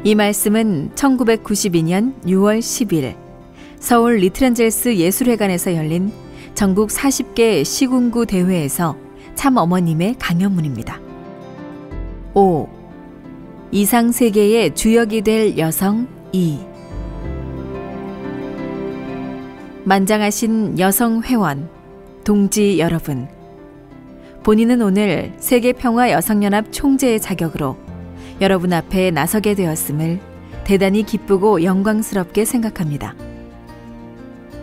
이 말씀은 1992년 6월 10일 서울 리틀앤젤스 예술회관에서 열린 전국 40개 시군구 대회에서 참어머님의 강연문입니다. 5. 이상세계의 주역이 될 여성 2. 만장하신 여성회원, 동지 여러분, 본인은 오늘 세계평화여성연합 총재의 자격으로 여러분 앞에 나서게 되었음을 대단히 기쁘고 영광스럽게 생각합니다.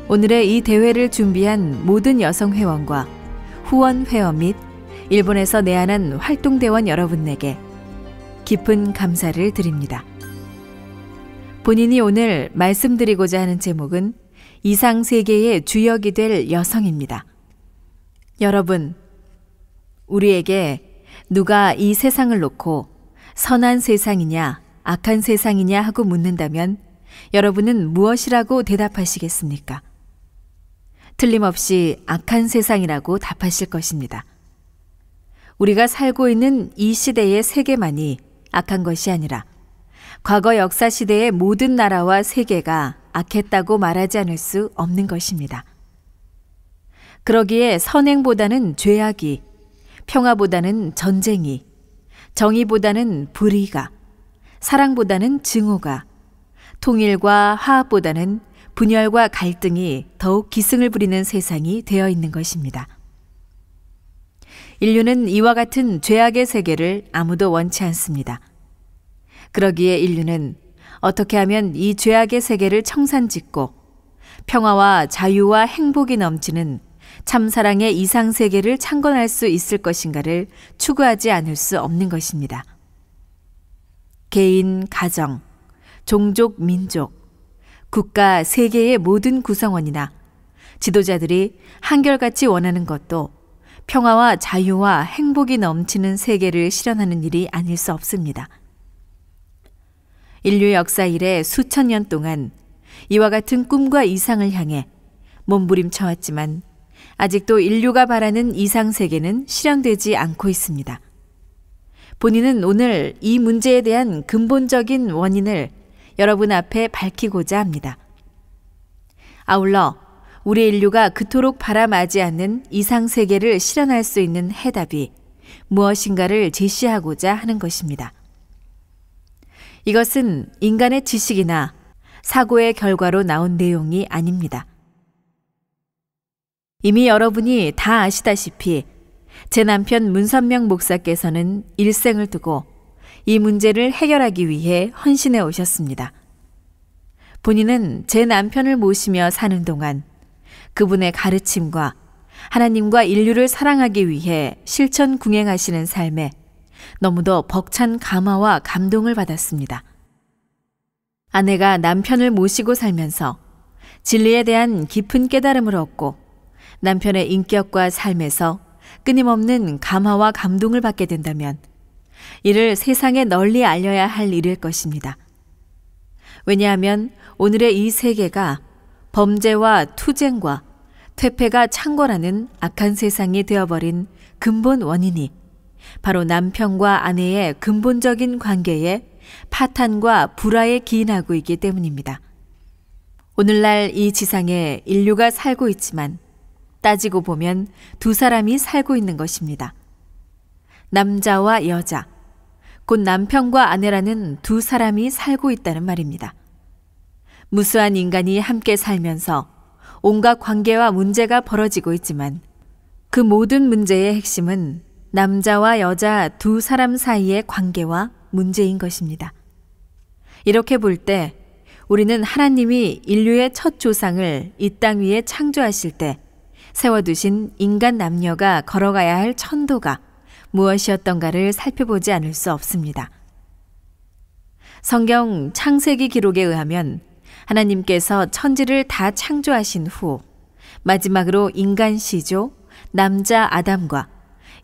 오늘의 이 대회를 준비한 모든 여성회원과 후원회원 및 일본에서 내한한 활동대원 여러분에게 깊은 감사를 드립니다. 본인이 오늘 말씀드리고자 하는 제목은 이상세계의 주역이 될 여성입니다. 여러분, 우리에게 누가 이 세상을 놓고 선한 세상이냐 악한 세상이냐 하고 묻는다면 여러분은 무엇이라고 대답하시겠습니까? 틀림없이 악한 세상이라고 답하실 것입니다. 우리가 살고 있는 이 시대의 세계만이 악한 것이 아니라 과거 역사 시대의 모든 나라와 세계가 악했다고 말하지 않을 수 없는 것입니다. 그러기에 선행보다는 죄악이, 평화보다는 전쟁이, 정의보다는 불의가, 사랑보다는 증오가, 통일과 화합보다는 분열과 갈등이 더욱 기승을 부리는 세상이 되어 있는 것입니다. 인류는 이와 같은 죄악의 세계를 아무도 원치 않습니다. 그러기에 인류는 어떻게 하면 이 죄악의 세계를 청산짓고 평화와 자유와 행복이 넘치는 참사랑의 이상세계를 창건할 수 있을 것인가를 추구하지 않을 수 없는 것입니다. 개인, 가정, 종족, 민족, 국가, 세계의 모든 구성원이나 지도자들이 한결같이 원하는 것도 평화와 자유와 행복이 넘치는 세계를 실현하는 일이 아닐 수 없습니다. 인류 역사 이래 수천 년 동안 이와 같은 꿈과 이상을 향해 몸부림쳐왔지만 아직도 인류가 바라는 이상세계는 실현되지 않고 있습니다. 본인은 오늘 이 문제에 대한 근본적인 원인을 여러분 앞에 밝히고자 합니다. 아울러 우리 인류가 그토록 바라마지 않는 이상세계를 실현할 수 있는 해답이 무엇인가를 제시하고자 하는 것입니다. 이것은 인간의 지식이나 사고의 결과로 나온 내용이 아닙니다. 이미 여러분이 다 아시다시피 제 남편 문선명 목사께서는 일생을 두고 이 문제를 해결하기 위해 헌신해 오셨습니다. 본인은 제 남편을 모시며 사는 동안 그분의 가르침과 하나님과 인류를 사랑하기 위해 실천 궁행하시는 삶에 너무도 벅찬 감화와 감동을 받았습니다. 아내가 남편을 모시고 살면서 진리에 대한 깊은 깨달음을 얻고 남편의 인격과 삶에서 끊임없는 감화와 감동을 받게 된다면 이를 세상에 널리 알려야 할 일일 것입니다. 왜냐하면 오늘의 이 세계가 범죄와 투쟁과 퇴폐가 창궐하는 악한 세상이 되어버린 근본 원인이 바로 남편과 아내의 근본적인 관계에 파탄과 불화에 기인하고 있기 때문입니다. 오늘날 이 지상에 인류가 살고 있지만 따지고 보면 두 사람이 살고 있는 것입니다. 남자와 여자, 곧 남편과 아내라는 두 사람이 살고 있다는 말입니다. 무수한 인간이 함께 살면서 온갖 관계와 문제가 벌어지고 있지만 그 모든 문제의 핵심은 남자와 여자 두 사람 사이의 관계와 문제인 것입니다. 이렇게 볼 때 우리는 하나님이 인류의 첫 조상을 이 땅 위에 창조하실 때 세워두신 인간 남녀가 걸어가야 할 천도가 무엇이었던가를 살펴보지 않을 수 없습니다. 성경 창세기 기록에 의하면 하나님께서 천지를 다 창조하신 후 마지막으로 인간 시조 남자 아담과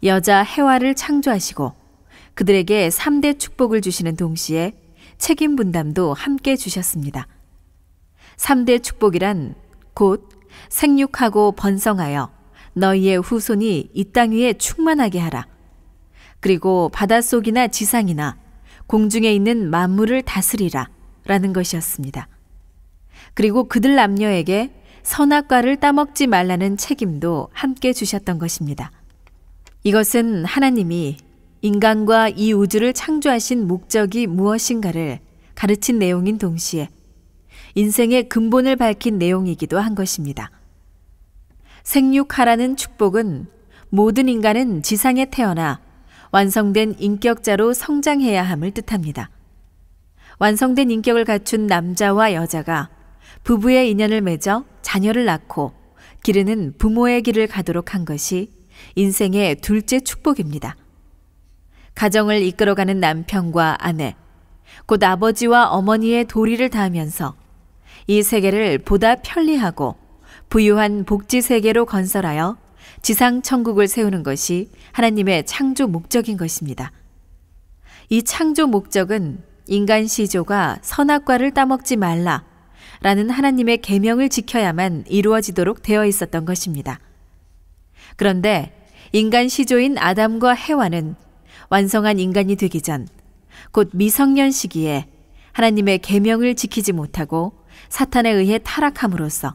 여자 해와를 창조하시고 그들에게 3대 축복을 주시는 동시에 책임 분담도 함께 주셨습니다. 3대 축복이란 곧 생육하고 번성하여 너희의 후손이 이 땅 위에 충만하게 하라. 그리고 바닷속이나 지상이나 공중에 있는 만물을 다스리라 라는 것이었습니다. 그리고 그들 남녀에게 선악과를 따먹지 말라는 책임도 함께 주셨던 것입니다. 이것은 하나님이 인간과 이 우주를 창조하신 목적이 무엇인가를 가르친 내용인 동시에 인생의 근본을 밝힌 내용이기도 한 것입니다. 생육하라는 축복은 모든 인간은 지상에 태어나 완성된 인격자로 성장해야 함을 뜻합니다. 완성된 인격을 갖춘 남자와 여자가 부부의 인연을 맺어 자녀를 낳고 기르는 부모의 길을 가도록 한 것이 인생의 둘째 축복입니다. 가정을 이끌어가는 남편과 아내, 곧 아버지와 어머니의 도리를 다하면서 이 세계를 보다 편리하고 부유한 복지 세계로 건설하여 지상 천국을 세우는 것이 하나님의 창조 목적인 것입니다. 이 창조 목적은 인간 시조가 선악과를 따먹지 말라 라는 하나님의 계명을 지켜야만 이루어지도록 되어 있었던 것입니다. 그런데 인간 시조인 아담과 해와는 완성한 인간이 되기 전, 곧 미성년 시기에 하나님의 계명을 지키지 못하고 사탄에 의해 타락함으로써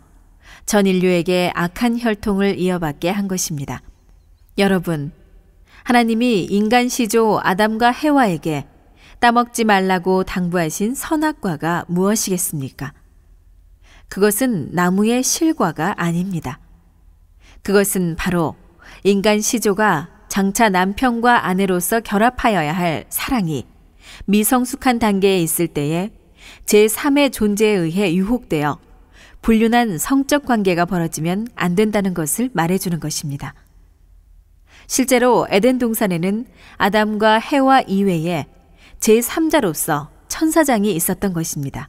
전 인류에게 악한 혈통을 이어받게 한 것입니다. 여러분, 하나님이 인간 시조 아담과 해와에게 따먹지 말라고 당부하신 선악과가 무엇이겠습니까? 그것은 나무의 실과가 아닙니다. 그것은 바로 인간 시조가 장차 남편과 아내로서 결합하여야 할 사랑이 미성숙한 단계에 있을 때에 제3의 존재에 의해 유혹되어 불륜한 성적 관계가 벌어지면 안 된다는 것을 말해주는 것입니다. 실제로 에덴 동산에는 아담과 해와 이외에 제3자로서 천사장이 있었던 것입니다.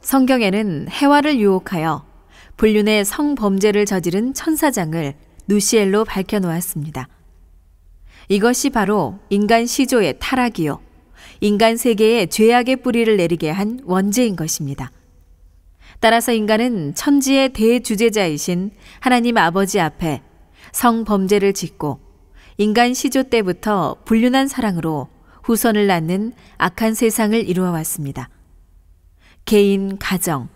성경에는 해와를 유혹하여 불륜의 성범죄를 저지른 천사장을 누시엘로 밝혀놓았습니다. 이것이 바로 인간 시조의 타락이요, 인간 세계에 죄악의 뿌리를 내리게 한 원죄인 것입니다. 따라서 인간은 천지의 대주제자이신 하나님 아버지 앞에 성범죄를 짓고 인간 시조 때부터 불륜한 사랑으로 후손을 낳는 악한 세상을 이루어 왔습니다. 개인, 가정,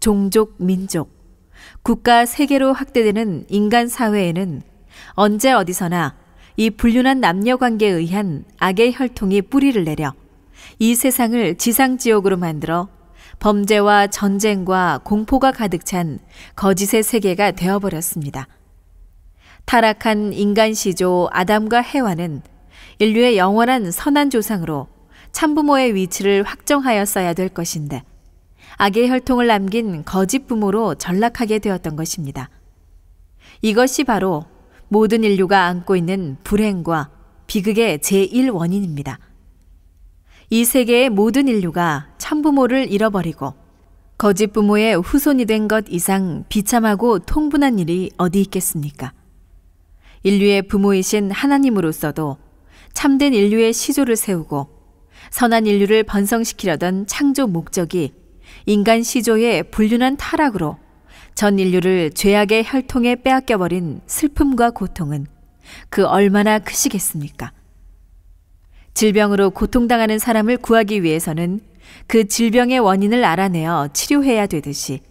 종족, 민족, 국가, 세계로 확대되는 인간 사회에는 언제 어디서나 이 불륜한 남녀 관계에 의한 악의 혈통이 뿌리를 내려 이 세상을 지상지옥으로 만들어 범죄와 전쟁과 공포가 가득 찬 거짓의 세계가 되어버렸습니다. 타락한 인간 시조 아담과 해와는 인류의 영원한 선한 조상으로 참부모의 위치를 확정하였어야 될 것인데 악의 혈통을 남긴 거짓 부모로 전락하게 되었던 것입니다. 이것이 바로 모든 인류가 안고 있는 불행과 비극의 제1원인입니다. 이 세계의 모든 인류가 참부모를 잃어버리고 거짓 부모의 후손이 된 것 이상 비참하고 통분한 일이 어디 있겠습니까? 인류의 부모이신 하나님으로서도 참된 인류의 시조를 세우고 선한 인류를 번성시키려던 창조 목적이 인간 시조의 불륜한 타락으로 전 인류를 죄악의 혈통에 빼앗겨버린 슬픔과 고통은 그 얼마나 크시겠습니까? 질병으로 고통당하는 사람을 구하기 위해서는 그 질병의 원인을 알아내어 치료해야 되듯이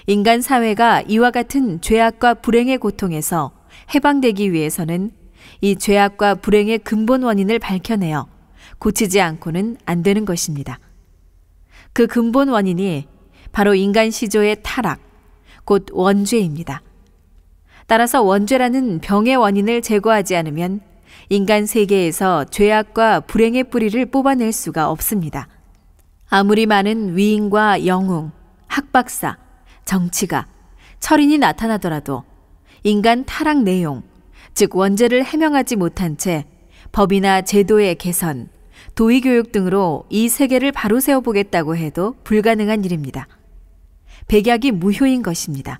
인간 사회가 이와 같은 죄악과 불행의 고통에서 해방되기 위해서는 이 죄악과 불행의 근본 원인을 밝혀내어 고치지 않고는 안 되는 것입니다. 그 근본 원인이 바로 인간 시조의 타락, 곧 원죄입니다. 따라서 원죄라는 병의 원인을 제거하지 않으면 인간 세계에서 죄악과 불행의 뿌리를 뽑아낼 수가 없습니다. 아무리 많은 위인과 영웅, 학박사, 정치가, 철인이 나타나더라도 인간 타락 내용, 즉 원죄를 해명하지 못한 채 법이나 제도의 개선, 도의교육 등으로 이 세계를 바로 세워보겠다고 해도 불가능한 일입니다. 백약이 무효인 것입니다.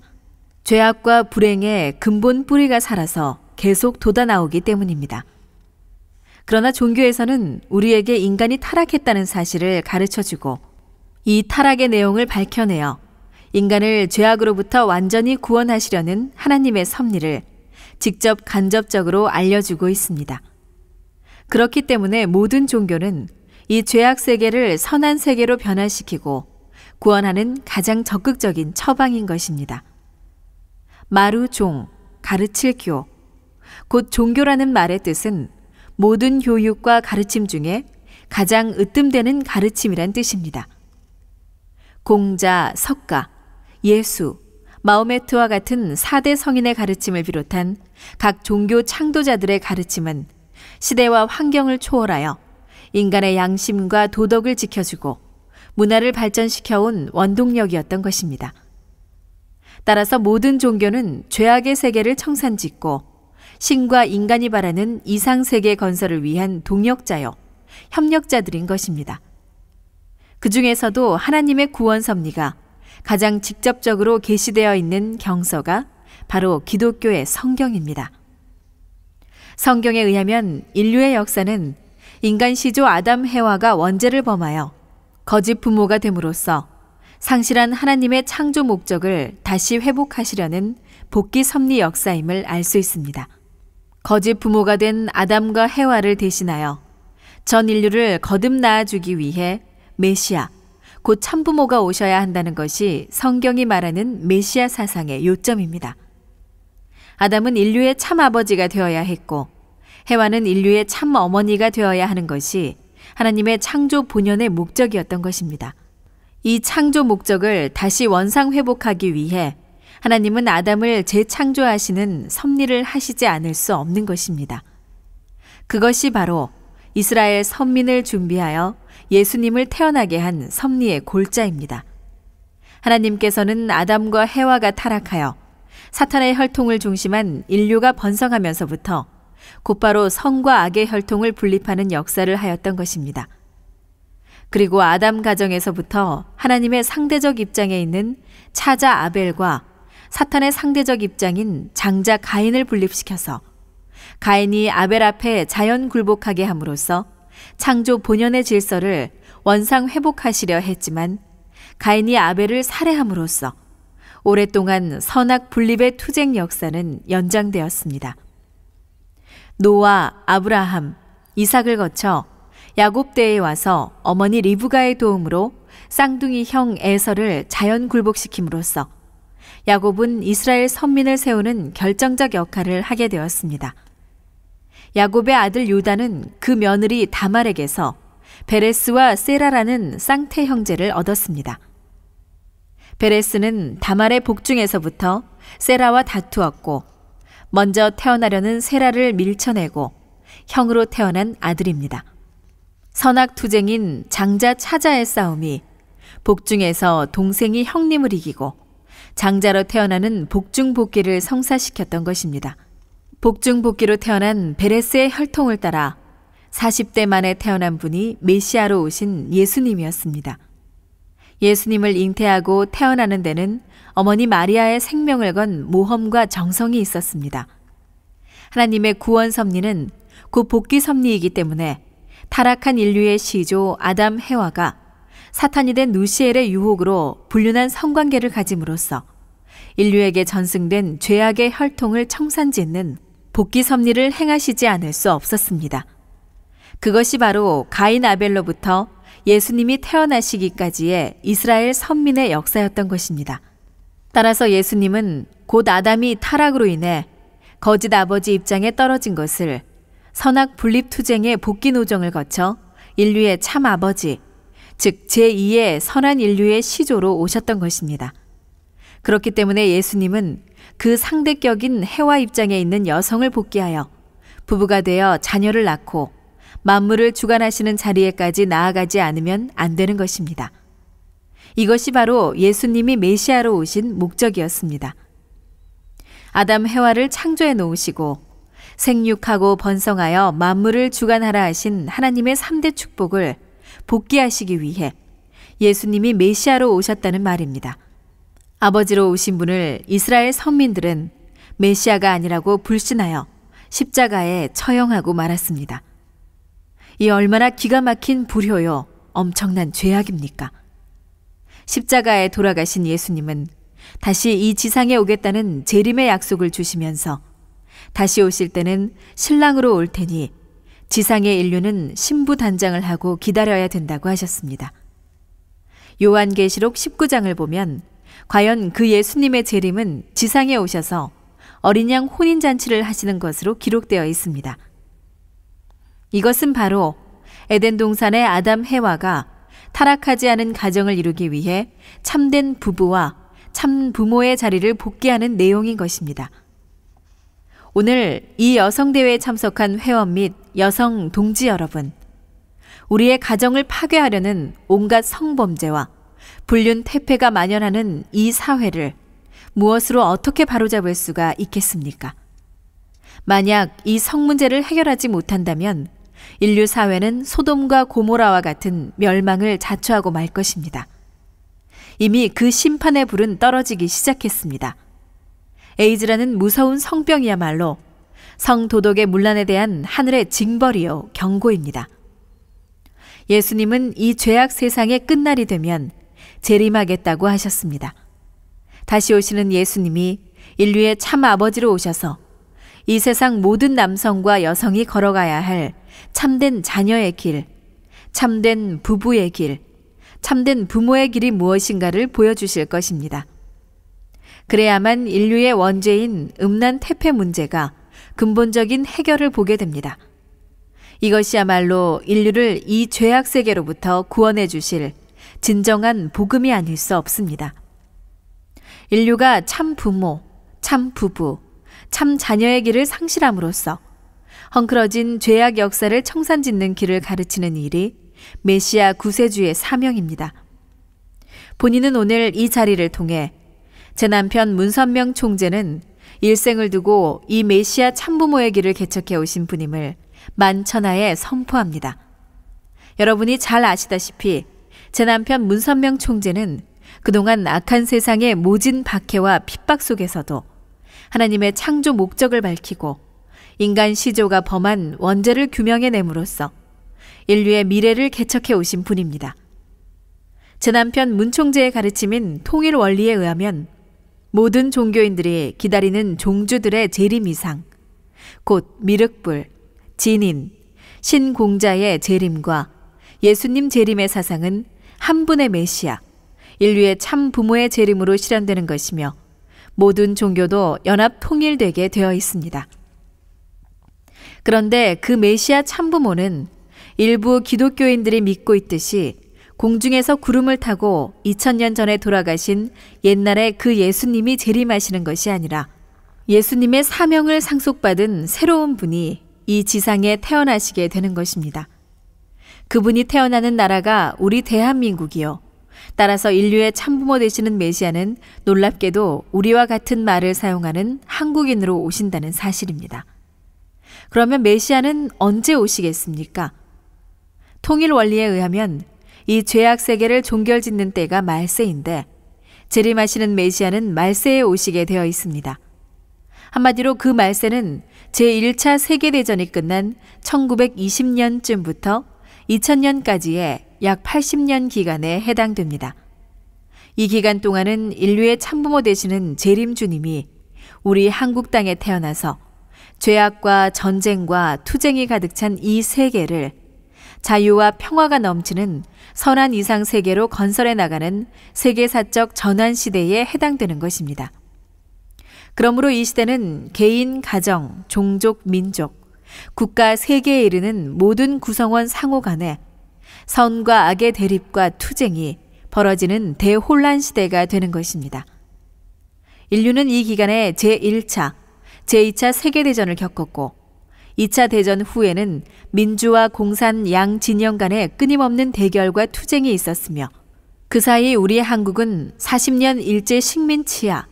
죄악과 불행의 근본 뿌리가 살아서 계속 돋아나오기 때문입니다. 그러나 종교에서는 우리에게 인간이 타락했다는 사실을 가르쳐주고 이 타락의 내용을 밝혀내어 인간을 죄악으로부터 완전히 구원하시려는 하나님의 섭리를 직접 간접적으로 알려주고 있습니다. 그렇기 때문에 모든 종교는 이 죄악 세계를 선한 세계로 변화시키고 구원하는 가장 적극적인 처방인 것입니다. 마루 종, 가르칠 교. 곧 종교라는 말의 뜻은 모든 교육과 가르침 중에 가장 으뜸되는 가르침이란 뜻입니다. 공자, 석가, 예수, 마호메트와 같은 4대 성인의 가르침을 비롯한 각 종교 창도자들의 가르침은 시대와 환경을 초월하여 인간의 양심과 도덕을 지켜주고 문화를 발전시켜온 원동력이었던 것입니다. 따라서 모든 종교는 죄악의 세계를 청산짓고 신과 인간이 바라는 이상세계 건설을 위한 동력자요, 협력자들인 것입니다. 그 중에서도 하나님의 구원 섭리가 가장 직접적으로 계시되어 있는 경서가 바로 기독교의 성경입니다. 성경에 의하면 인류의 역사는 인간 시조 아담 해와가 원죄를 범하여 거짓 부모가 됨으로써 상실한 하나님의 창조 목적을 다시 회복하시려는 복귀 섭리 역사임을 알 수 있습니다. 거짓 부모가 된 아담과 해와를 대신하여 전 인류를 거듭 낳아주기 위해 메시아, 곧 참부모가 오셔야 한다는 것이 성경이 말하는 메시아 사상의 요점입니다. 아담은 인류의 참아버지가 되어야 했고 해와는 인류의 참어머니가 되어야 하는 것이 하나님의 창조 본연의 목적이었던 것입니다. 이 창조 목적을 다시 원상 회복하기 위해 하나님은 아담을 재창조하시는 섭리를 하시지 않을 수 없는 것입니다. 그것이 바로 이스라엘 선민을 준비하여 예수님을 태어나게 한 섭리의 골자입니다. 하나님께서는 아담과 해와가 타락하여 사탄의 혈통을 중심한 인류가 번성하면서부터 곧바로 선과 악의 혈통을 분립하는 역사를 하였던 것입니다. 그리고 아담 가정에서부터 하나님의 상대적 입장에 있는 차자 아벨과 사탄의 상대적 입장인 장자 가인을 분립시켜서 가인이 아벨 앞에 자연 굴복하게 함으로써 창조 본연의 질서를 원상 회복하시려 했지만 가인이 아벨을 살해함으로써 오랫동안 선악 분립의 투쟁 역사는 연장되었습니다. 노아, 아브라함, 이삭을 거쳐 야곱 때에 와서 어머니 리브가의 도움으로 쌍둥이 형 에서를 자연 굴복시킴으로써 야곱은 이스라엘 선민을 세우는 결정적 역할을 하게 되었습니다. 야곱의 아들 유다는 그 며느리 다말에게서 베레스와 세라라는 쌍태 형제를 얻었습니다. 베레스는 다말의 복중에서부터 세라와 다투었고 먼저 태어나려는 세라를 밀쳐내고 형으로 태어난 아들입니다. 선악투쟁인 장자 차자의 싸움이 복중에서 동생이 형님을 이기고 장자로 태어나는 복중복귀를 성사시켰던 것입니다. 복중복귀로 태어난 베레스의 혈통을 따라 40대 만에 태어난 분이 메시아로 오신 예수님이었습니다. 예수님을 잉태하고 태어나는 데는 어머니 마리아의 생명을 건 모험과 정성이 있었습니다. 하나님의 구원 섭리는 곧 복귀 섭리이기 때문에 타락한 인류의 시조 아담 해와가 사탄이 된 누시엘의 유혹으로 불륜한 성관계를 가짐으로써 인류에게 전승된 죄악의 혈통을 청산짓는 복귀 섭리를 행하시지 않을 수 없었습니다. 그것이 바로 가인 아벨로부터 예수님이 태어나시기까지의 이스라엘 선민의 역사였던 것입니다. 따라서 예수님은 곧 아담이 타락으로 인해 거짓 아버지 입장에 떨어진 것을 선악 분립 투쟁의 복귀 노정을 거쳐 인류의 참 아버지, 즉 제2의 선한 인류의 시조로 오셨던 것입니다. 그렇기 때문에 예수님은 그 상대격인 해와 입장에 있는 여성을 복귀하여 부부가 되어 자녀를 낳고 만물을 주관하시는 자리에까지 나아가지 않으면 안 되는 것입니다. 이것이 바로 예수님이 메시아로 오신 목적이었습니다. 아담 해와를 창조해 놓으시고 생육하고 번성하여 만물을 주관하라 하신 하나님의 3대 축복을 복귀하시기 위해 예수님이 메시아로 오셨다는 말입니다. 아버지로 오신 분을 이스라엘 선민들은 메시아가 아니라고 불신하여 십자가에 처형하고 말았습니다. 이 얼마나 기가 막힌 불효요, 엄청난 죄악입니까? 십자가에 돌아가신 예수님은 다시 이 지상에 오겠다는 재림의 약속을 주시면서 다시 오실 때는 신랑으로 올 테니 지상의 인류는 신부단장을 하고 기다려야 된다고 하셨습니다. 요한계시록 19장을 보면 과연 그 예수님의 재림은 지상에 오셔서 어린 양 혼인잔치를 하시는 것으로 기록되어 있습니다. 이것은 바로 에덴 동산의 아담 해와가 타락하지 않은 가정을 이루기 위해 참된 부부와 참 부모의 자리를 복귀하는 내용인 것입니다. 오늘 이 여성대회에 참석한 회원 및 여성 동지 여러분, 우리의 가정을 파괴하려는 온갖 성범죄와 불륜 태폐가 만연하는 이 사회를 무엇으로 어떻게 바로잡을 수가 있겠습니까? 만약 이 성문제를 해결하지 못한다면 인류 사회는 소돔과 고모라와 같은 멸망을 자초하고 말 것입니다. 이미 그 심판의 불은 떨어지기 시작했습니다. 에이즈라는 무서운 성병이야말로 성도덕의 문란에 대한 하늘의 징벌이요 경고입니다. 예수님은 이 죄악 세상의 끝날이 되면 재림하겠다고 하셨습니다. 다시 오시는 예수님이 인류의 참 아버지로 오셔서 이 세상 모든 남성과 여성이 걸어가야 할 참된 자녀의 길, 참된 부부의 길, 참된 부모의 길이 무엇인가를 보여주실 것입니다. 그래야만 인류의 원죄인 음란 태폐 문제가 근본적인 해결을 보게 됩니다. 이것이야말로 인류를 이 죄악 세계로부터 구원해 주실 진정한 복음이 아닐 수 없습니다. 인류가 참 부모, 참 부부, 참 자녀의 길을 상실함으로써 헝클어진 죄악 역사를 청산짓는 길을 가르치는 일이 메시아 구세주의 사명입니다. 본인은 오늘 이 자리를 통해 제 남편 문선명 총재는 일생을 두고 이 메시아 참부모의 길을 개척해 오신 분임을 만천하에 선포합니다. 여러분이 잘 아시다시피 제 남편 문선명 총재는 그동안 악한 세상의 모진 박해와 핍박 속에서도 하나님의 창조 목적을 밝히고 인간 시조가 범한 원죄를 규명해냄으로써 인류의 미래를 개척해 오신 분입니다. 제 남편 문 총재의 가르침인 통일 원리에 의하면 모든 종교인들이 기다리는 종주들의 재림 이상, 곧 미륵불, 진인, 신공자의 재림과 예수님 재림의 사상은 한 분의 메시아, 인류의 참 부모의 재림으로 실현되는 것이며 모든 종교도 연합 통일되게 되어 있습니다. 그런데 그 메시아 참부모는 일부 기독교인들이 믿고 있듯이 공중에서 구름을 타고 2000년 전에 돌아가신 옛날의 그 예수님이 재림하시는 것이 아니라 예수님의 사명을 상속받은 새로운 분이 이 지상에 태어나시게 되는 것입니다. 그분이 태어나는 나라가 우리 대한민국이요. 따라서 인류의 참부모 되시는 메시아는 놀랍게도 우리와 같은 말을 사용하는 한국인으로 오신다는 사실입니다. 그러면 메시아는 언제 오시겠습니까? 통일 원리에 의하면 이 죄악 세계를 종결짓는 때가 말세인데 재림하시는 메시아는 말세에 오시게 되어 있습니다. 한마디로 그 말세는 제1차 세계대전이 끝난 1920년쯤부터 2000년까지의 약 80년 기간에 해당됩니다. 이 기간 동안은 인류의 참부모 되시는 재림주님이 우리 한국 땅에 태어나서 죄악과 전쟁과 투쟁이 가득 찬 이 세계를 자유와 평화가 넘치는 선한 이상 세계로 건설해 나가는 세계사적 전환 시대에 해당되는 것입니다. 그러므로 이 시대는 개인, 가정, 종족, 민족, 국가, 세계에 이르는 모든 구성원 상호 간에 선과 악의 대립과 투쟁이 벌어지는 대혼란 시대가 되는 것입니다. 인류는 이 기간에 제1차, 제2차 세계대전을 겪었고 2차 대전 후에는 민주와 공산 양 진영 간의 끊임없는 대결과 투쟁이 있었으며 그 사이 우리 한국은 40년 일제 식민 치하,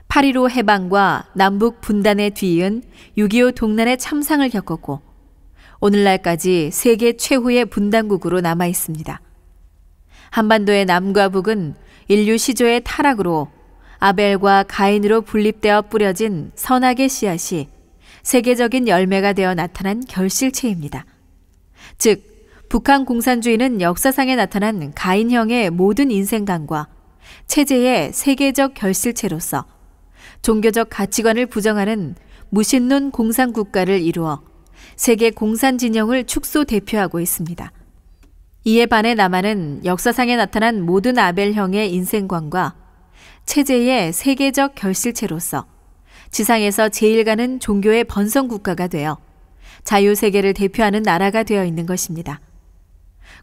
8.15 해방과 남북 분단에 뒤이은 6.25 동란의 참상을 겪었고 오늘날까지 세계 최후의 분단국으로 남아 있습니다. 한반도의 남과 북은 인류 시조의 타락으로 아벨과 가인으로 분립되어 뿌려진 선악의 씨앗이 세계적인 열매가 되어 나타난 결실체입니다. 즉, 북한 공산주의는 역사상에 나타난 가인형의 모든 인생관과 체제의 세계적 결실체로서 종교적 가치관을 부정하는 무신론 공산국가를 이루어 세계 공산 진영을 축소 대표하고 있습니다. 이에 반해 남한은 역사상에 나타난 모든 아벨형의 인생관과 체제의 세계적 결실체로서 지상에서 제일 가는 종교의 번성 국가가 되어 자유세계를 대표하는 나라가 되어 있는 것입니다.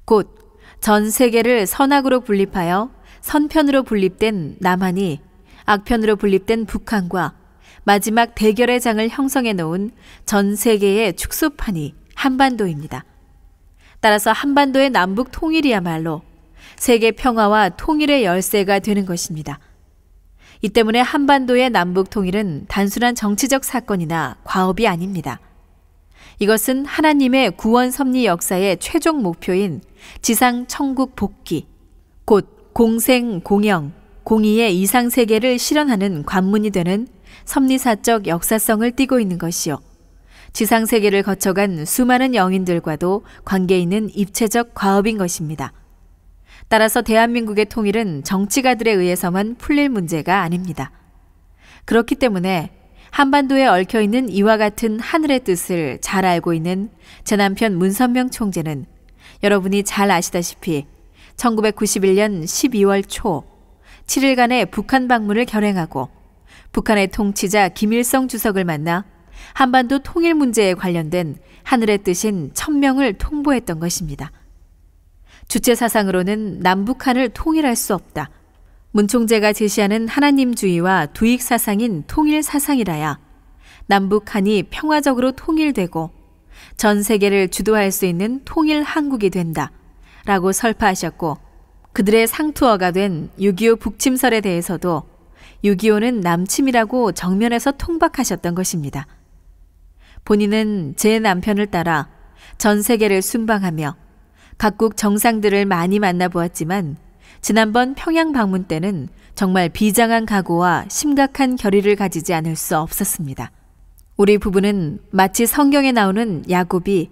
곧 전 세계를 선악으로 분립하여 선편으로 분립된 남한이 악편으로 분립된 북한과 마지막 대결의 장을 형성해 놓은 전 세계의 축소판이 한반도입니다. 따라서 한반도의 남북 통일이야말로 세계 평화와 통일의 열쇠가 되는 것입니다. 이 때문에 한반도의 남북 통일은 단순한 정치적 사건이나 과업이 아닙니다. 이것은 하나님의 구원 섭리 역사의 최종 목표인 지상 천국 복귀, 곧 공생, 공영, 공의의 이상세계를 실현하는 관문이 되는 섭리사적 역사성을 띠고 있는 것이요. 지상세계를 거쳐간 수많은 영인들과도 관계 있는 입체적 과업인 것입니다. 따라서 대한민국의 통일은 정치가들에 의해서만 풀릴 문제가 아닙니다. 그렇기 때문에 한반도에 얽혀있는 이와 같은 하늘의 뜻을 잘 알고 있는 제 남편 문선명 총재는 여러분이 잘 아시다시피 1991년 12월 초 7일간의 북한 방문을 결행하고 북한의 통치자 김일성 주석을 만나 한반도 통일 문제에 관련된 하늘의 뜻인 천명을 통보했던 것입니다. 주체 사상으로는 남북한을 통일할 수 없다. 문 총재가 제시하는 하나님주의와 두익 사상인 통일 사상이라야 남북한이 평화적으로 통일되고 전 세계를 주도할 수 있는 통일 한국이 된다 라고 설파하셨고, 그들의 상투어가 된 6.25 북침설에 대해서도 6.25는 남침이라고 정면에서 통박하셨던 것입니다. 본인은 제 남편을 따라 전 세계를 순방하며 각국 정상들을 많이 만나보았지만 지난번 평양 방문 때는 정말 비장한 각오와 심각한 결의를 가지지 않을 수 없었습니다. 우리 부부는 마치 성경에 나오는 야곱이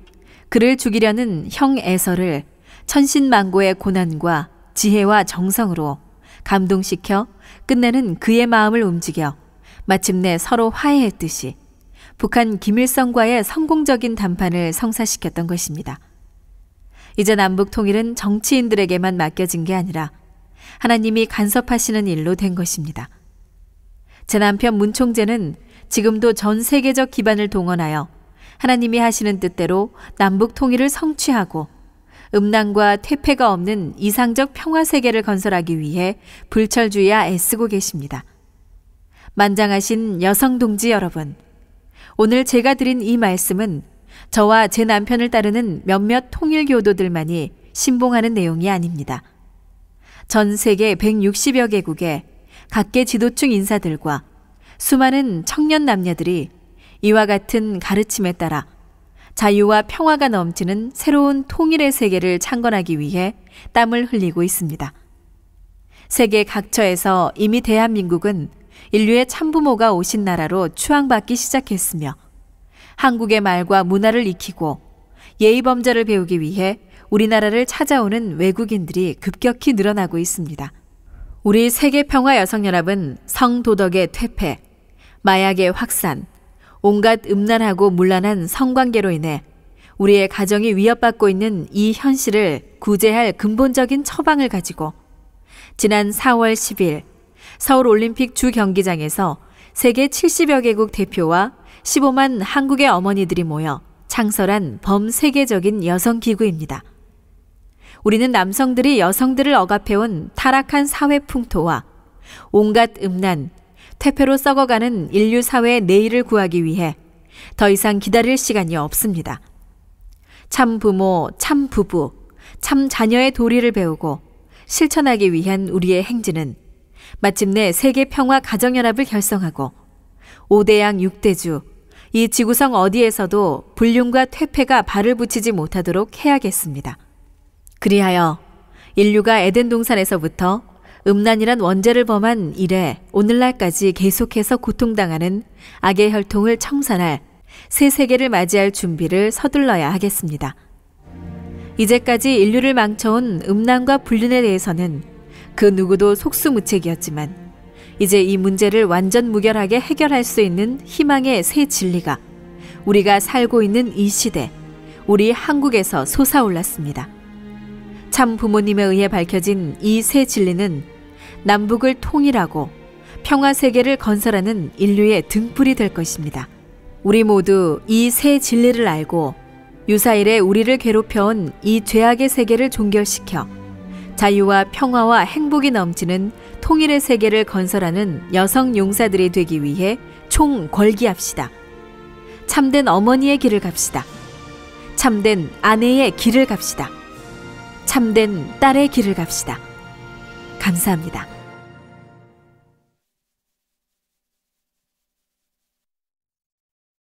그를 죽이려는 형 에서를 천신만고의 고난과 지혜와 정성으로 감동시켜 끝내는 그의 마음을 움직여 마침내 서로 화해했듯이 북한 김일성과의 성공적인談판을 성사시켰던 것입니다. 이제 남북 통일은 정치인들에게만 맡겨진 게 아니라 하나님이 간섭하시는 일로 된 것입니다. 제 남편 문 총재는 지금도 전 세계적 기반을 동원하여 하나님이 하시는 뜻대로 남북 통일을 성취하고 음란과 퇴폐가 없는 이상적 평화 세계를 건설하기 위해 불철주야 애쓰고 계십니다. 만장하신 여성 동지 여러분, 오늘 제가 드린 이 말씀은 저와 제 남편을 따르는 몇몇 통일교도들만이 신봉하는 내용이 아닙니다. 전 세계 160여 개국의 각계 지도층 인사들과 수많은 청년 남녀들이 이와 같은 가르침에 따라 자유와 평화가 넘치는 새로운 통일의 세계를 창건하기 위해 땀을 흘리고 있습니다. 세계 각처에서 이미 대한민국은 인류의 참부모가 오신 나라로 추앙받기 시작했으며 한국의 말과 문화를 익히고 예의범절을 배우기 위해 우리나라를 찾아오는 외국인들이 급격히 늘어나고 있습니다. 우리 세계평화 여성연합은 성도덕의 퇴폐, 마약의 확산, 온갖 음란하고 문란한 성관계로 인해 우리의 가정이 위협받고 있는 이 현실을 구제할 근본적인 처방을 가지고 지난 4월 10일 서울올림픽 주경기장에서 세계 70여 개국 대표와 15만 한국의 어머니들이 모여 창설한 범세계적인 여성기구입니다. 우리는 남성들이 여성들을 억압해온 타락한 사회 풍토와 온갖 음란, 퇴폐로 썩어가는 인류 사회의 내일을 구하기 위해 더 이상 기다릴 시간이 없습니다. 참 부모, 참 부부, 참 자녀의 도리를 배우고 실천하기 위한 우리의 행진은 마침내 세계평화 가정연합을 결성하고 5대양 6대주, 이 지구성 어디에서도 불륜과 퇴폐가 발을 붙이지 못하도록 해야겠습니다. 그리하여 인류가 에덴 동산에서부터 음란이란 원죄를 범한 이래 오늘날까지 계속해서 고통당하는 악의 혈통을 청산할 새 세계를 맞이할 준비를 서둘러야 하겠습니다. 이제까지 인류를 망쳐온 음란과 불륜에 대해서는 그 누구도 속수무책이었지만 이제 이 문제를 완전 무결하게 해결할 수 있는 희망의 새 진리가 우리가 살고 있는 이 시대, 우리 한국에서 솟아올랐습니다. 참 부모님에 의해 밝혀진 이 새 진리는 남북을 통일하고 평화 세계를 건설하는 인류의 등불이 될 것입니다. 우리 모두 이 새 진리를 알고 유사일에 우리를 괴롭혀온 이 죄악의 세계를 종결시켜 자유와 평화와 행복이 넘치는 통일의 세계를 건설하는 여성 용사들이 되기 위해 총궐기합시다. 참된 어머니의 길을 갑시다. 참된 아내의 길을 갑시다. 참된 딸의 길을 갑시다. 감사합니다.